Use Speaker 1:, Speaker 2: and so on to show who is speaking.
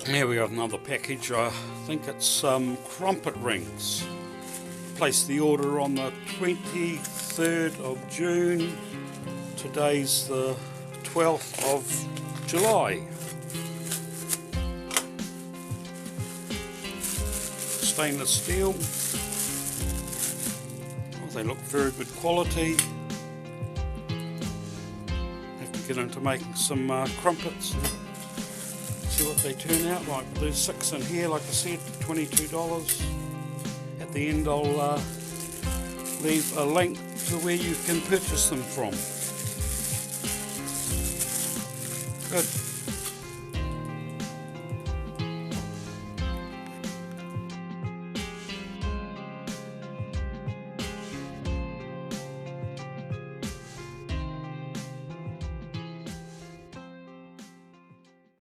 Speaker 1: Here we got another package. I think it's Crumpet Rings. Placed the order on the 23rd of June. Today's the 12th of July. Stainless steel. Oh, they look very good quality. Have to get into making some crumpets. See what they turn out like. There's 6 in here, like I said, $22. At the end I'll leave a link to where you can purchase them from. Good.